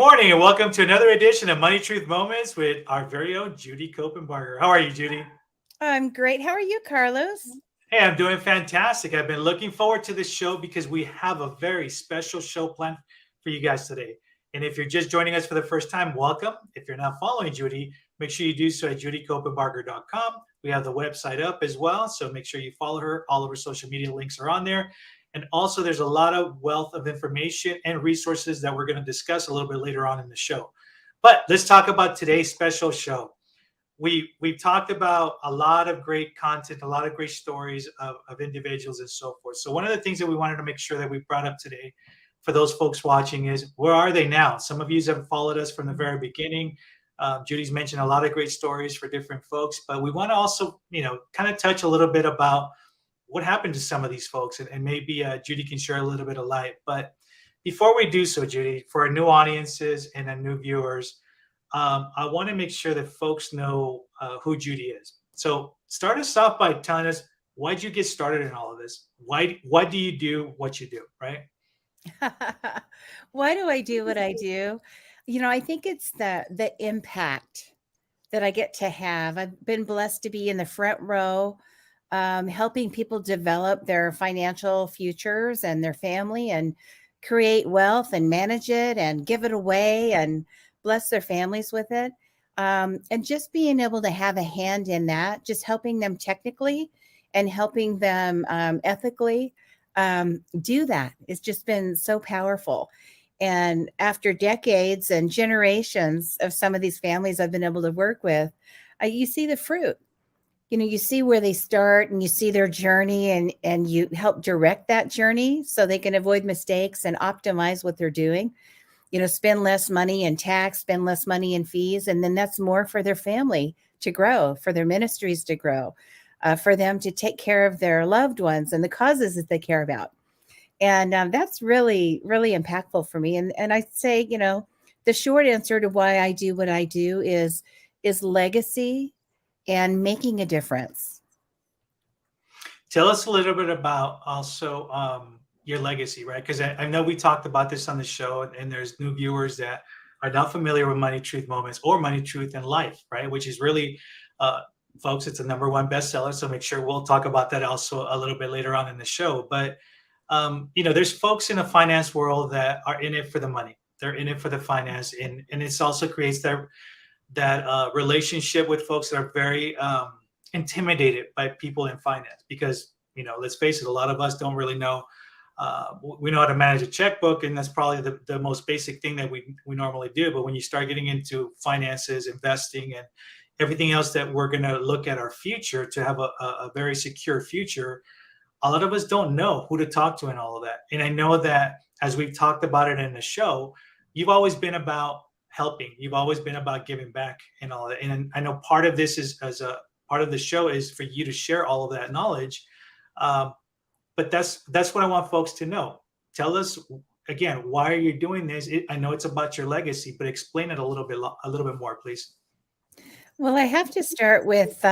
morning and welcome to another edition of Money Truth Moments with our very own Judy Copenbarger. How are you, Judy? I'm great. How are you, Carlos? Hey, I'm doing fantastic. I've been looking forward to this show because we have a very special show planned for you guys today. And if you're just joining us for the first time, welcome. If you're not following Judy, make sure you do so at judycopenbarger.com. We have the website up as well, so make sure you follow her. All of her social media links are on there. And also, there's a lot of wealth of information and resources that we're going to discuss a little bit later on in the show. But let's talk about today's special show. We've talked about a lot of great content, a lot of great stories of individuals and so forth. So one of the things that we wanted to make sure that we brought up today for those folks watching is, where are they now? Some of you have followed us from the very beginning. Judy's mentioned a lot of great stories for different folks, but we want to also, kind of touch a little bit about what happened to some of these folks, and maybe Judy can share a little bit of light. But before we do so, Judy, for our new audiences and our new viewers, I want to make sure that folks know who Judy is. So start us off by telling us, why'd you get started in all of this? Why do you do what you do, right? Why do I do what I do? I think it's the impact that I get to have. I've been blessed to be in the front row, helping people develop their financial futures and their family and create wealth and manage it and give it away and bless their families with it. And just being able to have a hand in that, just helping them technically and helping them ethically do that. It's just been so powerful. And after decades and generations of some of these families I've been able to work with, you see the fruit. You see where they start and you see their journey, and you help direct that journey so they can avoid mistakes and optimize what they're doing. Spend less money in tax, spend less money in fees, and then that's more for their family to grow, for their ministries to grow, for them to take care of their loved ones and the causes that they care about. And that's really, really impactful for me. And I say, the short answer to why I do what I do is legacy and making a difference. Tell us a little bit about also your legacy, right? Because I know we talked about this on the show, and there's new viewers that are not familiar with Money Truth Moments or Money Truth in Life, right? Which is really, folks, it's a #1 bestseller. So make sure we'll talk about that also a little bit later on in the show. But, there's folks in the finance world that are in it for the money. They're in it for the finance. And it also creates that relationship with folks that are very intimidated by people in finance, because let's face it, a lot of us don't really know. We know how to manage a checkbook, and that's probably the most basic thing that we normally do. But when you start getting into finances, investing, and everything else that we're going to look at our future to have a very secure future, a lot of us don't know who to talk to and all of that. And I know that, as we've talked about it in the show, you've always been about helping. You've always been about giving back and all that. And I know part of this is, as a part of the show, is for you to share all of that knowledge. But that's what I want folks to know. Tell us again, why are you doing this? I know it's about your legacy, but explain it a little bit more, please. Well, I have to start with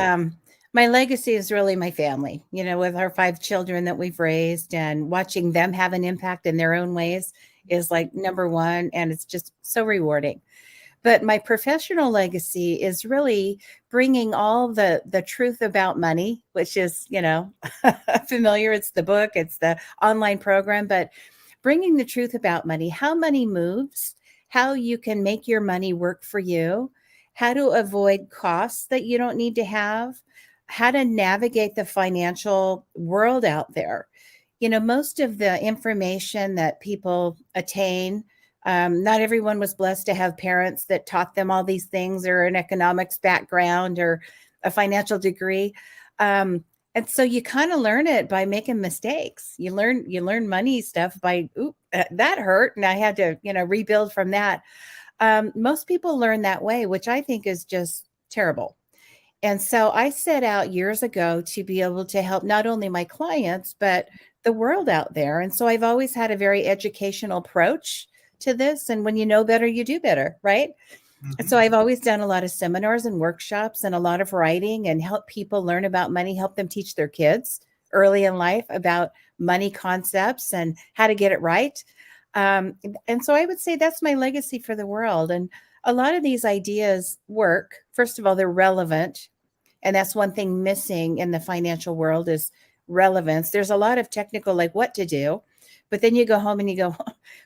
my legacy is really my family, with our 5 children that we've raised, and watching them have an impact in their own ways is like #1. And it's just so rewarding. But my professional legacy is really bringing all the truth about money, which is, familiar. It's the book, it's the online program, but bringing the truth about money, how money moves, how you can make your money work for you, how to avoid costs that you don't need to have, how to navigate the financial world out there. Most of the information that people attain, not everyone was blessed to have parents that taught them all these things, or an economics background or a financial degree. And so you kind of learn it by making mistakes. You learn money stuff by, that hurt, and I had to, rebuild from that. Most people learn that way, which I think is just terrible. And so I set out years ago to be able to help not only my clients, but the world out there. And so I've always had a very educational approach to this. And when you know better, you do better, right? Mm-hmm. And so I've always done a lot of seminars and workshops and a lot of writing, and help people learn about money, help them teach their kids early in life about money concepts and how to get it right. And so I would say that's my legacy for the world. And a lot of these ideas work. First of all, they're relevant. And that's one thing missing in the financial world is relevance. There's a lot of technical, like what to do, but then you go home and you go,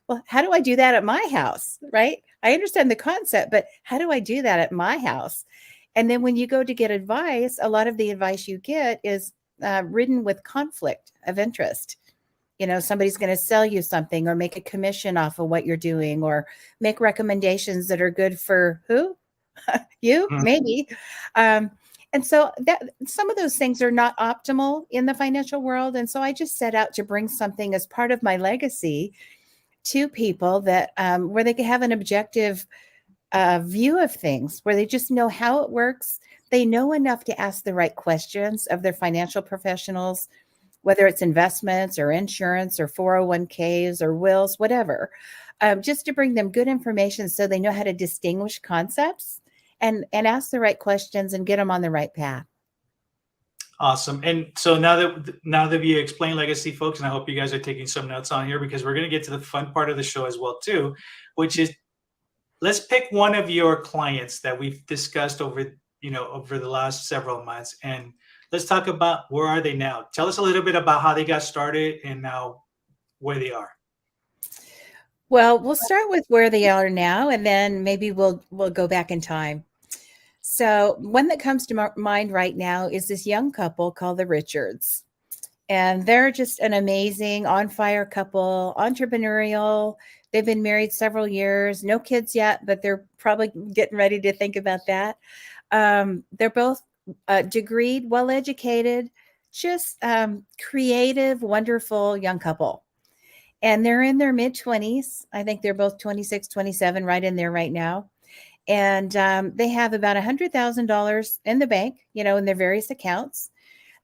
well, how do I do that at my house? Right? I understand the concept, but how do I do that at my house? And then when you go to get advice, a lot of the advice you get is ridden with conflict of interest. Somebody's going to sell you something or make a commission off of what you're doing or make recommendations that are good for who? You, Mhm. maybe. Um, and so that some of those things are not optimal in the financial world. And so I just set out to bring something as part of my legacy to people that where they can have an objective view of things, where they just know how it works. They know enough to ask the right questions of their financial professionals, whether it's investments or insurance or 401ks or wills, whatever, just to bring them good information so they know how to distinguish concepts and ask the right questions and get them on the right path. Awesome. And so now that you explain legacy, folks, and I hope you guys are taking some notes on here because we're going to get to the fun part of the show as well too, which is let's pick one of your clients that we've discussed over the last several months, and let's talk about where are they now. Tell us a little bit about how they got started and now where they are. Well, we'll start with where they are now, and then maybe we'll go back in time. So one that comes to mind right now is this young couple called the Richards. And they're just an amazing on fire couple, entrepreneurial. They've been married several years, no kids yet, but they're probably getting ready to think about that. They're both degreed, well educated, just creative, wonderful young couple. And they're in their mid 20s. I think they're both 26, 27, right in there right now. And they have about $100,000 in the bank, in their various accounts.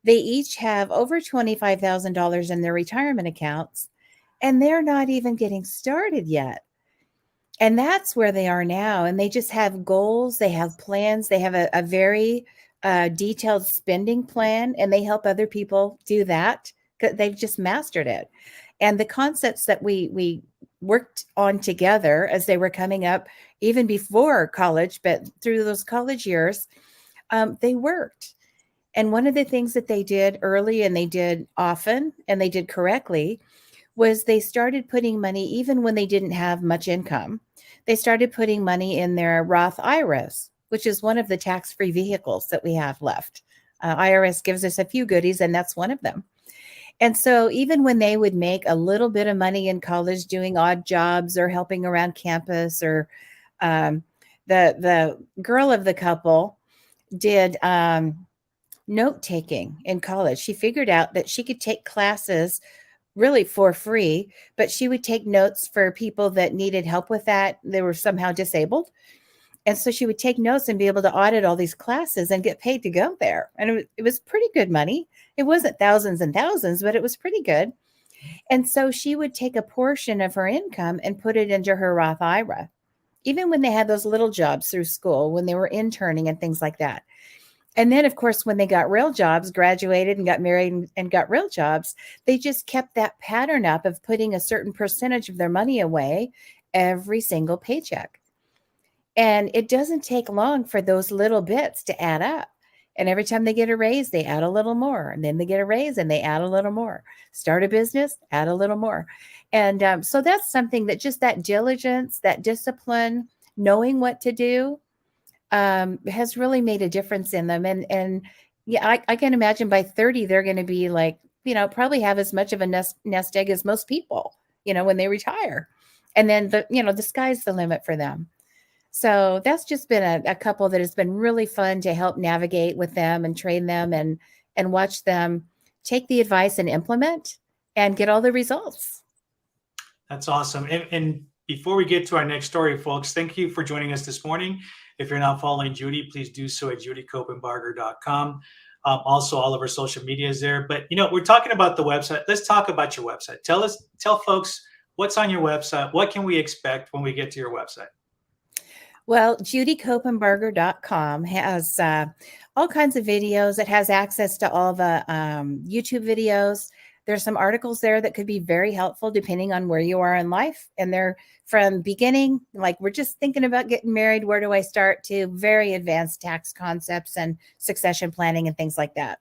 They each have over $25,000 in their retirement accounts, and they're not even getting started yet. And that's where they are now. And they just have goals, they have plans, they have a very detailed spending plan, and they help other people do that because they've just mastered it. And the concepts that we worked on together as they were coming up, even before college, but through those college years, they worked. And one of the things that they did early and they did often and they did correctly was they started putting money, even when they didn't have much income, they started putting money in their Roth IRAs, which is one of the tax-free vehicles that we have left. IRS gives us a few goodies, and that's one of them. And so even when they would make a little bit of money in college doing odd jobs or helping around campus, or the girl of the couple did note taking in college. She figured out that she could take classes really for free, but she would take notes for people that needed help with that. They were somehow disabled. And so she would take notes and be able to audit all these classes and get paid to go there. And it was pretty good money. It wasn't thousands and thousands, but it was pretty good. And so she would take a portion of her income and put it into her Roth IRA, even when they had those little jobs through school, when they were interning and things like that. And then, of course, when they got real jobs, graduated and got married and got real jobs, they just kept that pattern up of putting a certain percentage of their money away every single paycheck. And it doesn't take long for those little bits to add up. And every time they get a raise, they add a little more. And then they get a raise and they add a little more. Start a business, add a little more. And so that's something that just that diligence, that discipline, knowing what to do, has really made a difference in them. And yeah, I can imagine by 30, they're going to be like, probably have as much of a nest egg as most people, when they retire. And then the sky's the limit for them. So that's just been a couple that has been really fun to help navigate with them and train them and watch them take the advice and implement and get all the results. That's awesome. And before we get to our next story, folks, thank you for joining us this morning. If you're not following Judy, please do so at judycopenbarger.com. Also, all of our social media is there. But, we're talking about the website. Let's talk about your website. Tell folks what's on your website. What can we expect when we get to your website? Well, judycopenbarger.com has all kinds of videos. It has access to all the YouTube videos. There's some articles there that could be very helpful depending on where you are in life. And they're from beginning, like we're just thinking about getting married, where do I start, to very advanced tax concepts and succession planning and things like that.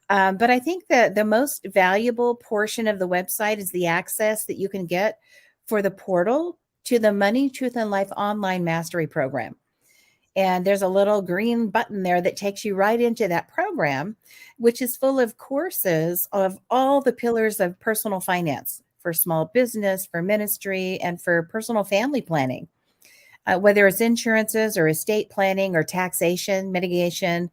But I think that the most valuable portion of the website is the access that you can get for the portal to the Money, Truth, and Life online mastery program. And there's a little green button there that takes you right into that program, which is full of courses of all the pillars of personal finance for small business, for ministry, and for personal family planning. Whether it's insurances or estate planning or taxation, mitigation,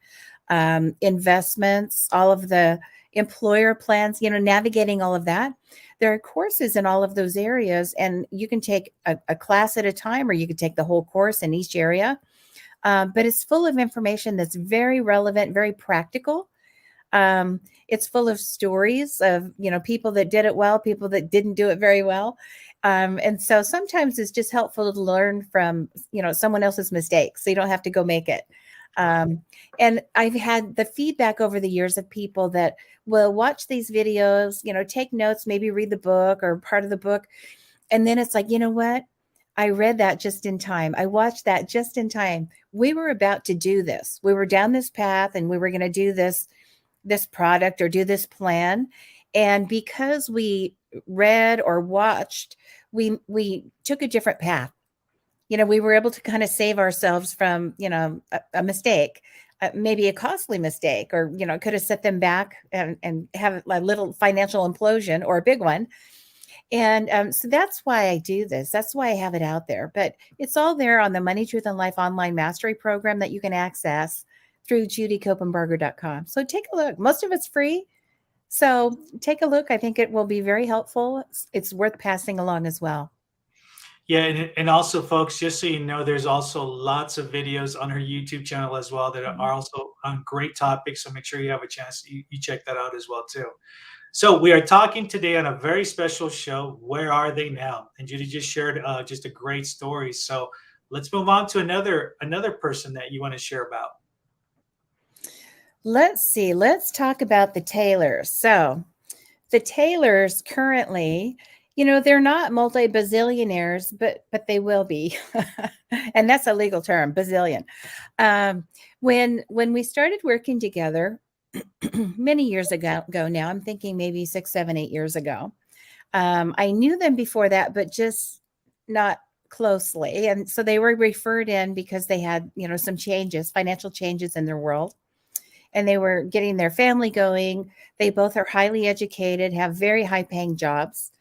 investments, all of the employer plans, navigating all of that. There are courses in all of those areas, and you can take a class at a time, or you can take the whole course in each area. But it's full of information that's very relevant, very practical. It's full of stories of, people that did it well, people that didn't do it very well. And so sometimes it's just helpful to learn from, someone else's mistakes, so you don't have to go make it. And I've had the feedback over the years of people that will watch these videos, take notes, maybe read the book or part of the book. And then it's like, you know what? I read that just in time. I watched that just in time. We were about to do this. We were down this path and we were going to do this product or do this plan. And because we read or watched, we took a different path. We were able to kind of save ourselves from, a mistake, maybe a costly mistake, or, could have set them back and have a little financial implosion or a big one. And so that's why I do this. That's why I have it out there. But it's all there on the Money, Truth, and Life online mastery program that you can access through judycopenbarger.com. So take a look. Most of it's free. So take a look. I think it will be very helpful. It's worth passing along as well. Yeah, and also, folks, just so you know, there's also lots of videos on her YouTube channel as well that are also on great topics. So make sure you have a chance, you check that out as well too. So we are talking today on a very special show, Where Are They Now? And Judy just shared just a great story. So let's move on to another person that you want to share about. Let's see. Let's talk about the Taylors. So the Taylors currently, they're not multi-bazillionaires, but they will be. And that's a legal term, bazillion. When we started working together many years ago now, I'm thinking maybe 6, 7, 8 years ago. I knew them before that, but just not closely. And so they were referred in because they had, some changes, financial changes in their world. And they were getting their family going. They both are highly educated, have very high paying jobs,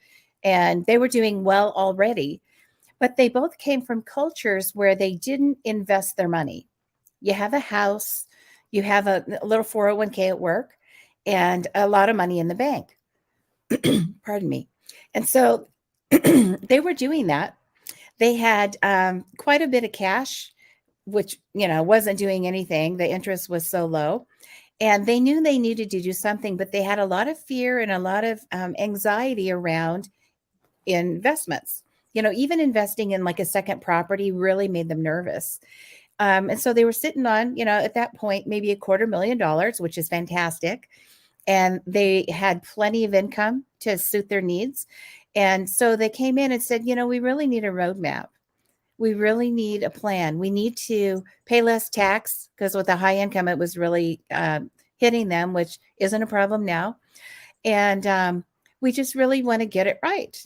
and they were doing well already. But they both came from cultures where they didn't invest their money. You have a house, you have a little 401k at work, and a lot of money in the bank. Pardon me. And so they were doing that. They had quite a bit of cash, which, wasn't doing anything. The interest was so low. And they knew they needed to do something, but they had a lot of fear and a lot of anxiety around investments. Even investing in like a second property really made them nervous. And so they were sitting on, at that point, maybe $250,000, which is fantastic. And they had plenty of income to suit their needs. And so they came in and said, we really need a roadmap. We really need a plan. We need to pay less tax, because with the high income, it was really hitting them, which isn't a problem now. And we just really want to get it right.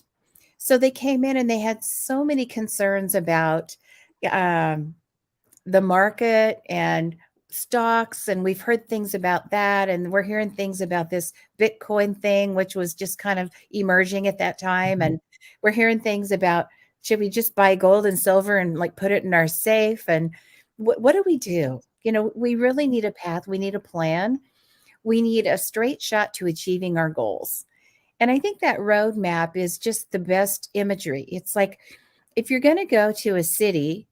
So they came in and they had so many concerns about the market and stocks. And we've heard things about that. And we're hearing things about this Bitcoin thing, which was just kind of emerging at that time. And we're hearing things about, should we just buy gold and silver and like put it in our safe? And what do we do? We really need a path. We need a plan. We need a straight shot to achieving our goals. And I think that roadmap is just the best imagery. It's like, if you're going to go to a city,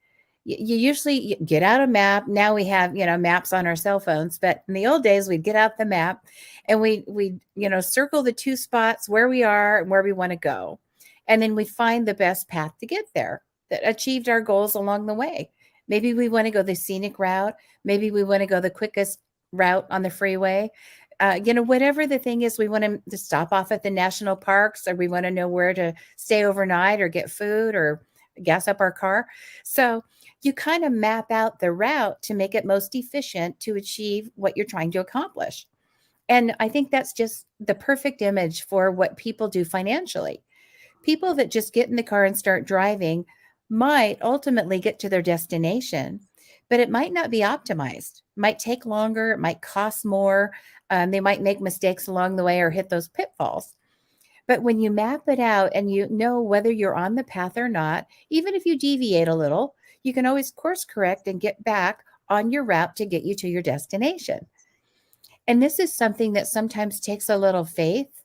you usually get out a map. Now we have, maps on our cell phones, but in the old days, we'd get out the map and we circle the 2 spots where we are and where we want to go. And then we find the best path to get there that achieved our goals along the way. Maybe we want to go the scenic route. Maybe we want to go the quickest route on the freeway. Whatever the thing is, we want to stop off at the national parks, or we want to know where to stay overnight or get food or gas up our car. So you kind of map out the route to make it most efficient to achieve what you're trying to accomplish. And I think that's just the perfect image for what people do financially. People that just get in the car and start driving might ultimately get to their destination, but it might not be optimized. It might take longer, it might cost more. They might make mistakes along the way or hit those pitfalls. But when you map it out and you know whether you're on the path or not, even if you deviate a little, you can always course correct and get back on your route to get you to your destination. And this is something that sometimes takes a little faith,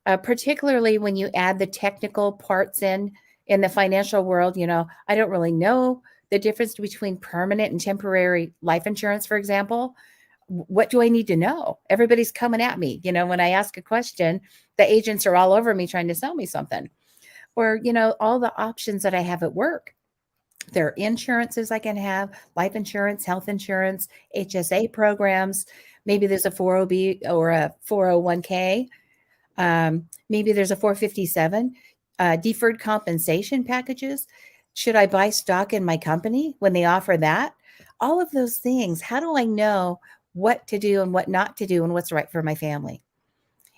particularly when you add the technical parts in the financial world. I don't really know the difference between permanent and temporary life insurance, for example. What do I need to know? Everybody's coming at me. When I ask a question, the agents are all over me trying to sell me something. Or, all the options that I have at work. There are insurances I can have, life insurance, health insurance, HSA programs. Maybe there's a 401b or a 401k. Maybe there's a 457, deferred compensation packages. Should I buy stock in my company when they offer that? All of those things. How do I know what to do and what not to do and what's right for my family?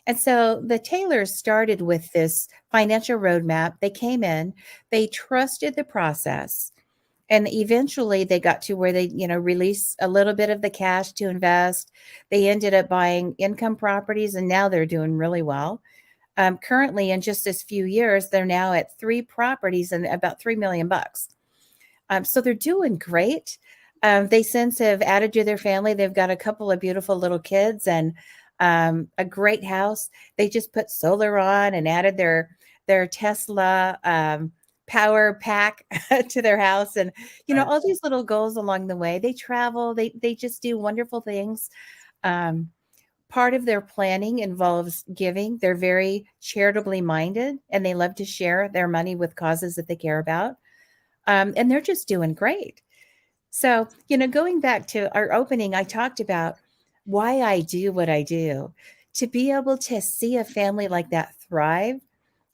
And so the Taylors started with this financial roadmap. They came in, they trusted the process, and eventually they got to where they, release a little bit of the cash to invest. They ended up buying income properties, and now they're doing really well. Currently, in just this few years, they're now at 3 properties and about $3 million. So they're doing great. They since have added to their family. They've got a couple of beautiful little kids and a great house. They just put solar on and added their Tesla power pack to their house, and all these little goals along the way. They travel. They just do wonderful things. Part of their planning involves giving. They're very charitably minded, and they love to share their money with causes that they care about. And they're just doing great. So, going back to our opening, I talked about why I do what I do. To be able to see a family like that thrive.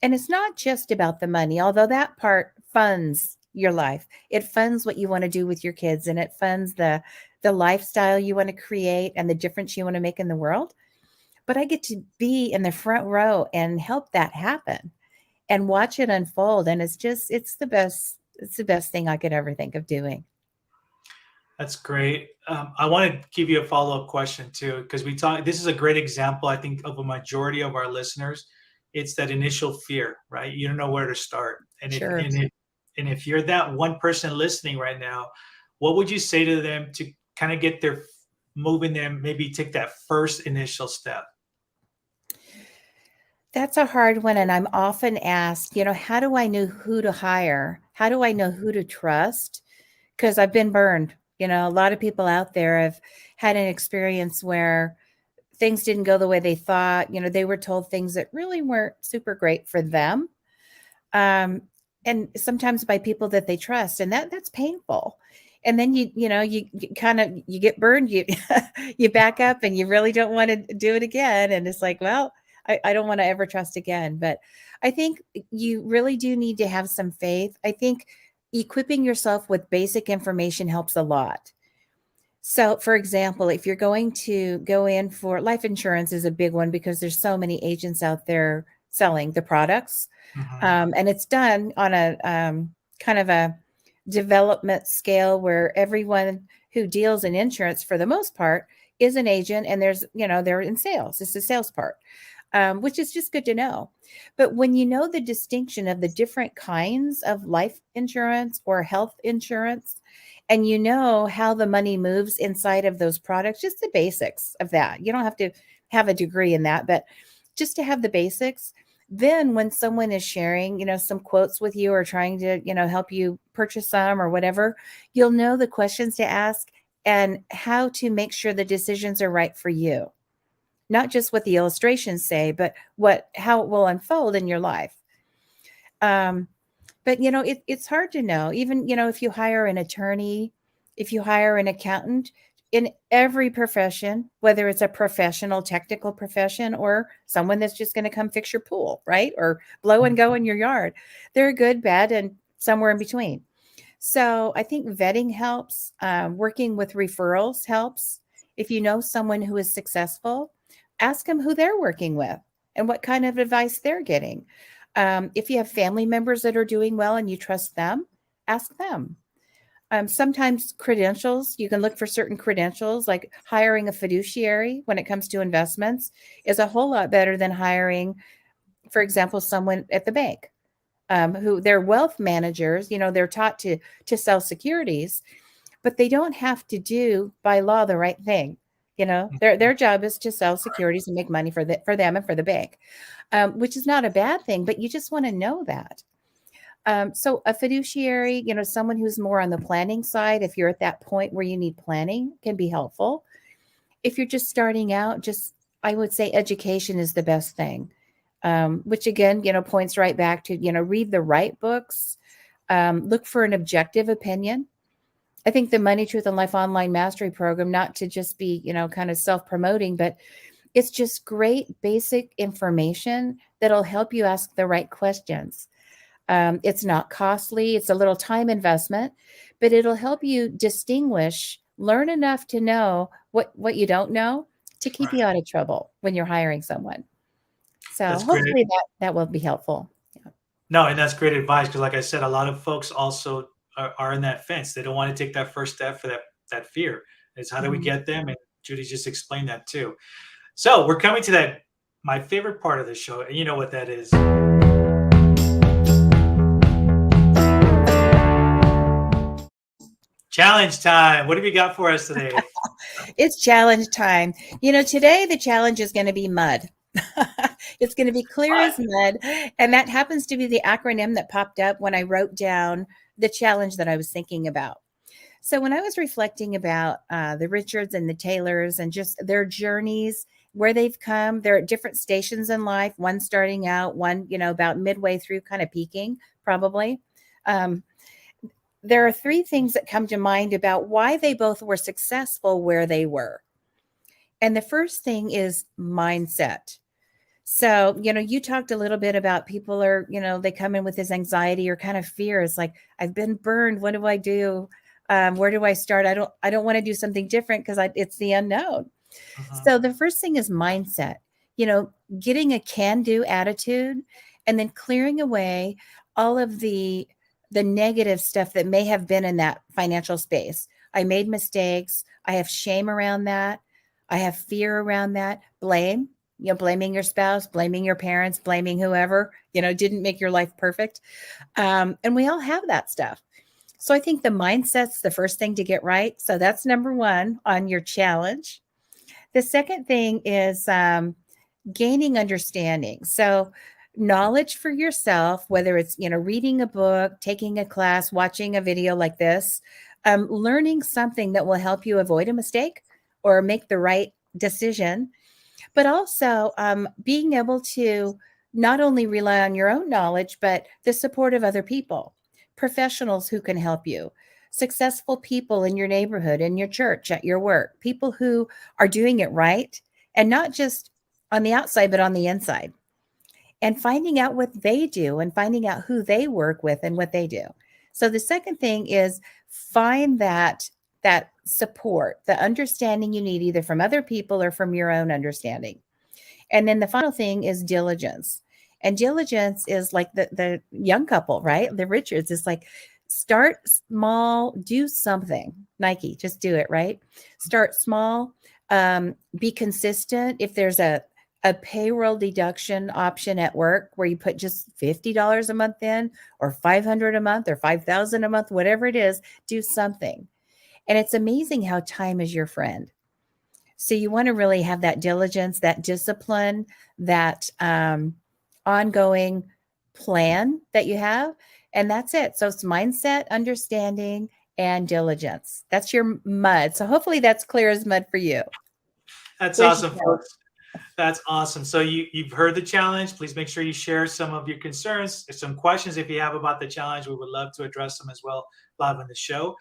And it's not just about the money, although that part funds your life. It funds what you want to do with your kids, and it funds the lifestyle you want to create and the difference you want to make in the world. But I get to be in the front row and help that happen and watch it unfold. And it's the best. It's the best thing I could ever think of doing. That's great. I want to give you a follow-up question too, because this is a great example, I think, of a majority of our listeners. It's that initial fear, right? You don't know where to start. Sure. And if you're that one person listening right now, what would you say to them to kind of get their moving them, maybe take that first initial step? That's a hard one. And I'm often asked, how do I know who to hire? How do I know who to trust? Because I've been burned. A lot of people out there have had an experience where things didn't go the way they thought. They were told things that really weren't super great for them. And sometimes by people that they trust, and that's painful. And then you get burned, you back up and you really don't want to do it again. And it's like, well, I don't want to ever trust again. But I think you really do need to have some faith. I think equipping yourself with basic information helps a lot. So, for example, if you're going to go in for life insurance is a big one because there's so many agents out there selling the products. And it's done on a kind of a development scale where everyone who deals in insurance for the most part is an agent, and they're in sales. It's the sales part, which is just good to know. But when you know the distinction of the different kinds of life insurance or health insurance, and you know how the money moves inside of those products, just the basics of that. You don't have to have a degree in that, but just to have the basics. Then when someone is sharing, some quotes with you or trying to, help you purchase some or whatever, you'll know the questions to ask and how to make sure the decisions are right for you. Not just what the illustrations say, but how it will unfold in your life. But it's hard to know. Even, if you hire an attorney, if you hire an accountant, in every profession, whether it's a professional, technical profession, or someone that's just going to come fix your pool, right? Or blow and go in your yard. They're good, bad, and somewhere in between. So I think vetting helps. Working with referrals helps. If you know someone who is successful, ask them who they're working with and what kind of advice they're getting. If you have family members that are doing well and you trust them, ask them. Sometimes credentials, you can look for certain credentials, like hiring a fiduciary when it comes to investments is a whole lot better than hiring, for example, someone at the bank who they're wealth managers. They're taught to sell securities, but they don't have to do by law the right thing. Their job is to sell securities and make money for them and for the bank, which is not a bad thing, but you just want to know that. So a fiduciary, someone who's more on the planning side, if you're at that point where you need planning, can be helpful. If you're just starting out, I would say education is the best thing. Which again, points right back to, read the right books, look for an objective opinion. I think the Money, Truth, and Life Online Mastery Program, not to just be, kind of self-promoting, but it's just great basic information that'll help you ask the right questions. It's not costly. It's a little time investment, but it'll help you learn enough to know what you don't know to keep you out of trouble when you're hiring someone. So That's great. hopefully that will be helpful. Yeah. No, and that's great advice because, like I said, a lot of folks also are in that fence. They don't want to take that first step for that fear. It's how do we Mhm. get them? And Judy just explained that too. So we're coming to that my favorite part of the show, and you know what that is. Challenge time. What have you got for us today? It's challenge time. Today the challenge is going to be mud. It's going to be clear as mud. And that happens to be the acronym that popped up when I wrote down the challenge that I was thinking about. So when I was reflecting about the Richards and the Taylors and just their journeys, where they've come, they're at different stations in life, one starting out, one, about midway through, kind of peaking, probably. There are three things that come to mind about why they both were successful where they were. And the first thing is mindset. So, you talked a little bit about people are, they come in with this anxiety or kind of fear. It's like, I've been burned. What do I do? Where do I start? I don't want to do something different because it's the unknown. So the first thing is mindset, getting a can-do attitude and then clearing away all of the negative stuff that may have been in that financial space. I made mistakes. I have shame around that. I have fear around that. Blame, blaming your spouse, blaming your parents, blaming whoever, didn't make your life perfect. And we all have that stuff. So I think the mindset's the first thing to get right. So that's number one on your challenge. The second thing is gaining understanding. So knowledge for yourself, whether it's, reading a book, taking a class, watching a video like this, learning something that will help you avoid a mistake or make the right decision, but also being able to not only rely on your own knowledge, but the support of other people, professionals who can help you, successful people in your neighborhood, in your church, at your work, people who are doing it right and not just on the outside, but on the inside, and finding out what they do and finding out who they work with and what they do. So the second thing is find that support, the understanding you need either from other people or from your own understanding. And then the final thing is diligence. And diligence is like the young couple, right? The Richards is like, start small, do something. Nike, just do it, right? Start small, be consistent. If there's a payroll deduction option at work where you put just $50 a month in, or $500 a month, or $5,000 a month, whatever it is, do something. And it's amazing how time is your friend. So you want to really have that diligence, that discipline, that ongoing plan that you have. And that's it. So it's mindset, understanding, and diligence. That's your mud. So hopefully that's clear as mud for you. That's Where'd you awesome, go? folks. That's awesome. So you've heard the challenge. Please make sure you share some of your concerns, some questions if you have about the challenge. We would love to address them as well live on the show.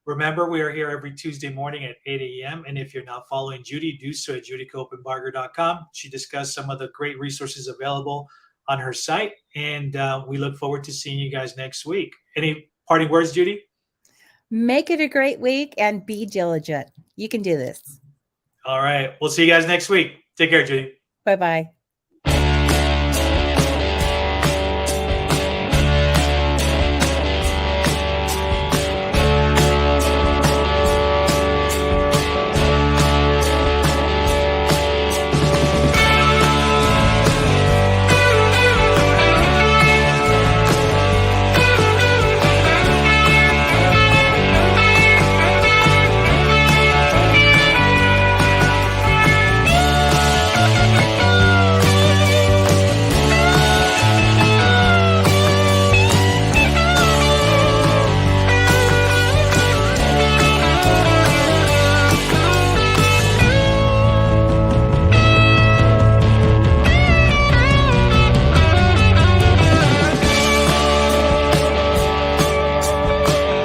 Remember, we are here every Tuesday morning at 8 a.m. And if you're not following Judy, do so at judycopenbarger.com. She discussed some of the great resources available on her site. And we look forward to seeing you guys next week. Any parting words, Judy? Make it a great week and be diligent. You can do this. All right. We'll see you guys next week. Take care, Judy. Bye-bye.